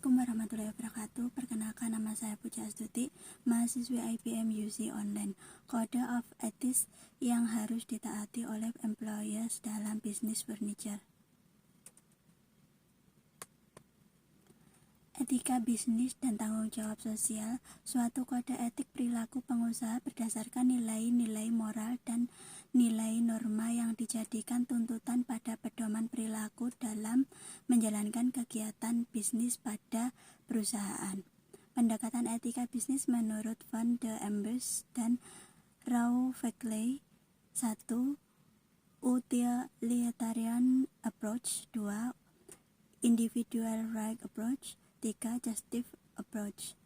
Assalamualaikum warahmatullahi wabarakatuh. Perkenalkan, nama saya Puja Astuti, mahasiswi IPM UC Online. Code of Ethics yang harus ditaati oleh employers dalam bisnis furniture. Etika bisnis dan tanggung jawab sosial. Suatu kode etik perilaku pengusaha berdasarkan nilai-nilai moral dan nilai norma yang dijadikan tuntutan pada pedoman perilaku dalam menjalankan kegiatan bisnis pada perusahaan. Pendekatan etika bisnis menurut Van de Ambers dan Rauh-Feckley. 1. Utilitarian approach. 2. Individual right approach. 3. Justice approach.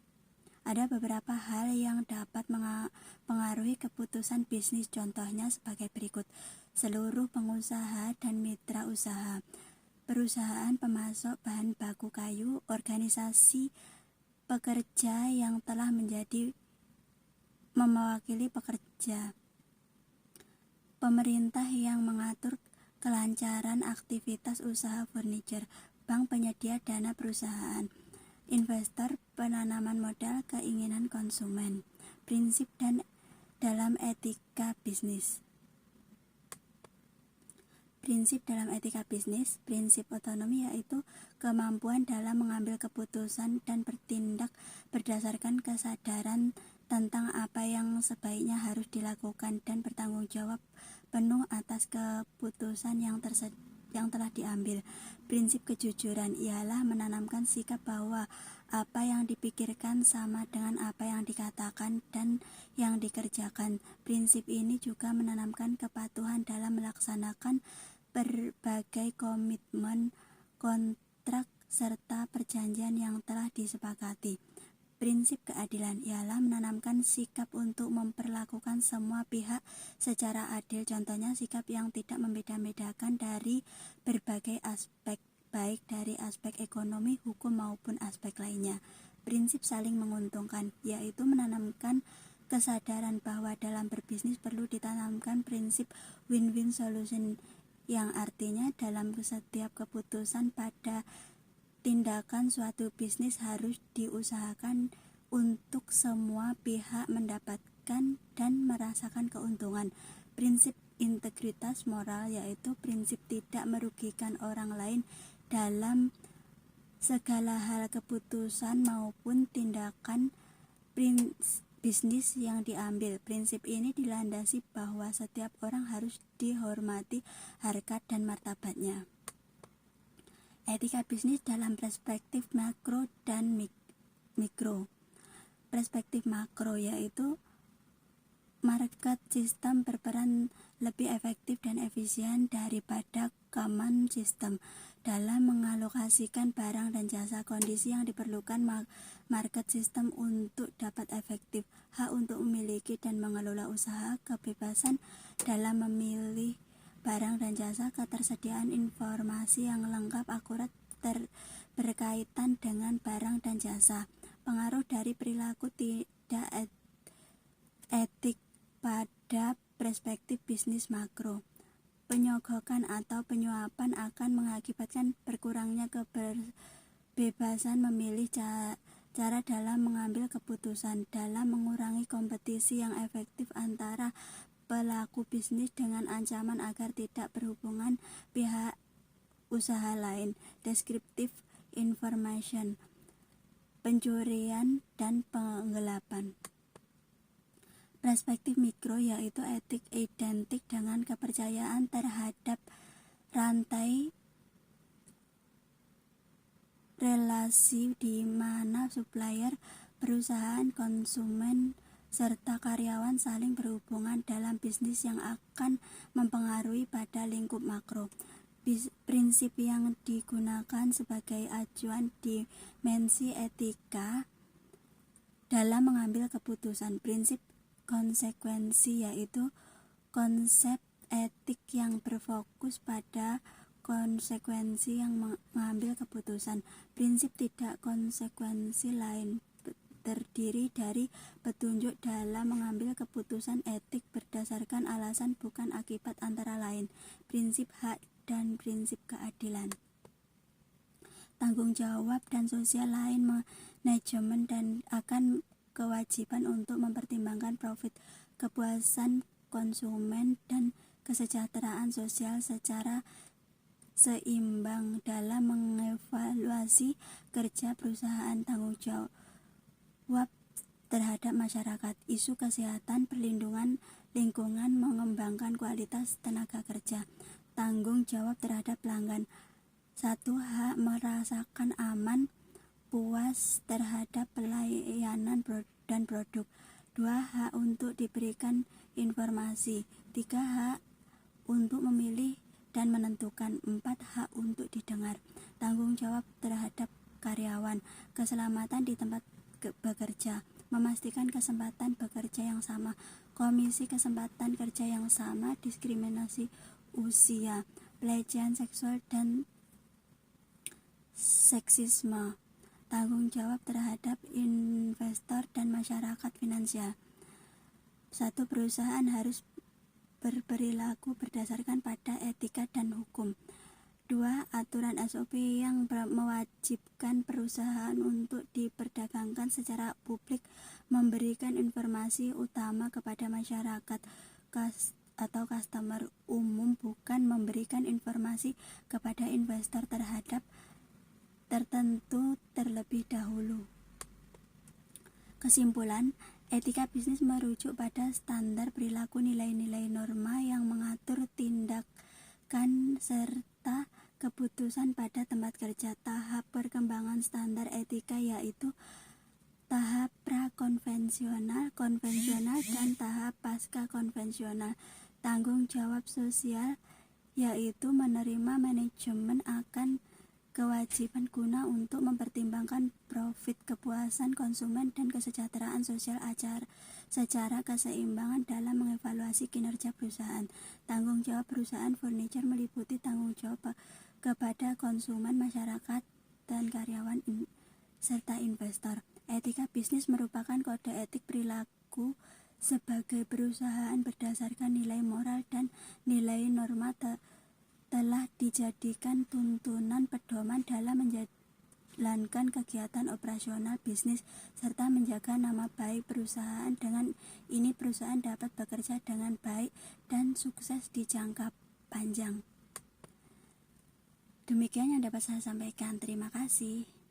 Ada beberapa hal yang dapat mempengaruhi keputusan bisnis, contohnya sebagai berikut: seluruh pengusaha dan mitra usaha, perusahaan pemasok bahan baku kayu, organisasi pekerja yang telah menjadi mewakili pekerja, pemerintah yang mengatur kelancaran aktivitas usaha furniture, bank penyedia dana perusahaan, investor, penanaman modal, keinginan konsumen. Prinsip dan dalam etika bisnis. Prinsip dalam etika bisnis. Prinsip otonomi yaitu kemampuan dalam mengambil keputusan dan bertindak berdasarkan kesadaran tentang apa yang sebaiknya harus dilakukan dan bertanggung jawab penuh atas keputusan yang telah diambil. Prinsip kejujuran ialah menanamkan sikap bahwa apa yang dipikirkan sama dengan apa yang dikatakan dan yang dikerjakan. Prinsip ini juga menanamkan kepatuhan dalam melaksanakan berbagai komitmen, kontrak, serta perjanjian yang telah disepakati. Prinsip keadilan ialah menanamkan sikap untuk memperlakukan semua pihak secara adil, contohnya sikap yang tidak membeda-bedakan dari berbagai aspek, baik dari aspek ekonomi, hukum maupun aspek lainnya. Prinsip saling menguntungkan yaitu menanamkan kesadaran bahwa dalam berbisnis perlu ditanamkan prinsip win-win solution, yang artinya dalam setiap keputusan pada tindakan suatu bisnis harus diusahakan untuk semua pihak mendapatkan dan merasakan keuntungan. Prinsip integritas moral yaitu prinsip tidak merugikan orang lain dalam segala hal keputusan maupun tindakan bisnis yang diambil. Prinsip ini dilandasi bahwa setiap orang harus dihormati harkat dan martabatnya. Etika bisnis dalam perspektif makro dan mikro. Perspektif makro yaitu market system berperan lebih efektif dan efisien daripada common system dalam mengalokasikan barang dan jasa. Kondisi yang diperlukan market system untuk dapat efektif: hak untuk memiliki dan mengelola usaha, kebebasan dalam memilih barang dan jasa, ketersediaan informasi yang lengkap, akurat, berkaitan dengan barang dan jasa. Pengaruh dari perilaku tidak etik pada perspektif bisnis makro. Penyogokan atau penyuapan akan mengakibatkan berkurangnya kebebasan memilih cara dalam mengambil keputusan, dalam mengurangi kompetisi yang efektif antara pelaku bisnis dengan ancaman agar tidak berhubungan pihak usaha lain. Descriptive information, pencurian dan penggelapan. Perspektif mikro yaitu etik identik dengan kepercayaan terhadap rantai relasi di mana supplier, perusahaan, konsumen, serta karyawan saling berhubungan dalam bisnis yang akan mempengaruhi pada lingkup makro. Prinsip yang digunakan sebagai acuan dimensi etika dalam mengambil keputusan. Prinsip konsekuensi yaitu konsep etik yang berfokus pada konsekuensi yang mengambil keputusan. Prinsip tidak konsekuensi lain terdiri dari petunjuk dalam mengambil keputusan etik berdasarkan alasan bukan akibat antara lain. Prinsip hak dan prinsip keadilan. tanggung jawab dan sosial lain manajemen dan akan kewajiban untuk mempertimbangkan profit, kepuasan konsumen, dan kesejahteraan sosial secara seimbang dalam mengevaluasi kerja perusahaan. Tanggung jawab terhadap masyarakat, isu kesehatan, perlindungan lingkungan, mengembangkan kualitas tenaga kerja. Tanggung jawab terhadap pelanggan. 1. Hak merasakan aman, puas terhadap pelayanan dan produk. 2. Hak untuk diberikan informasi. 3. Hak untuk memilih dan menentukan. 4. Hak untuk didengar. Tanggung jawab terhadap karyawan. Keselamatan di tempat bekerja, memastikan kesempatan bekerja yang sama, komisi kesempatan kerja yang sama, diskriminasi usia, pelecehan seksual dan seksisme. Tanggung jawab terhadap investor dan masyarakat finansial. 1. Perusahaan harus berperilaku berdasarkan pada etika dan hukum. 2. Aturan SOP yang mewajibkan perusahaan untuk diperdagangkan secara publik, memberikan informasi utama kepada masyarakat atau customer umum, bukan memberikan informasi kepada investor terhadap tertentu terlebih dahulu. Kesimpulan, etika bisnis merujuk pada standar perilaku, nilai-nilai norma yang mengatur tindakan serta keputusan pada tempat kerja. Tahap perkembangan standar etika yaitu tahap prakonvensional, konvensional, dan tahap pasca konvensional. Tanggung jawab sosial yaitu menerima manajemen akan kewajiban guna untuk mempertimbangkan profit, kepuasan konsumen, dan kesejahteraan sosial secara keseimbangan dalam mengevaluasi kinerja perusahaan. Tanggung jawab perusahaan furniture meliputi tanggung jawab kepada konsumen, masyarakat, dan karyawan serta investor. Etika bisnis merupakan kode etik perilaku sebagai perusahaan berdasarkan nilai moral dan nilai norma telah dijadikan tuntunan pedoman dalam menjalankan kegiatan operasional bisnis serta menjaga nama baik perusahaan. Dengan ini perusahaan dapat bekerja dengan baik dan sukses di jangka panjang. Demikian yang dapat saya sampaikan. Terima kasih.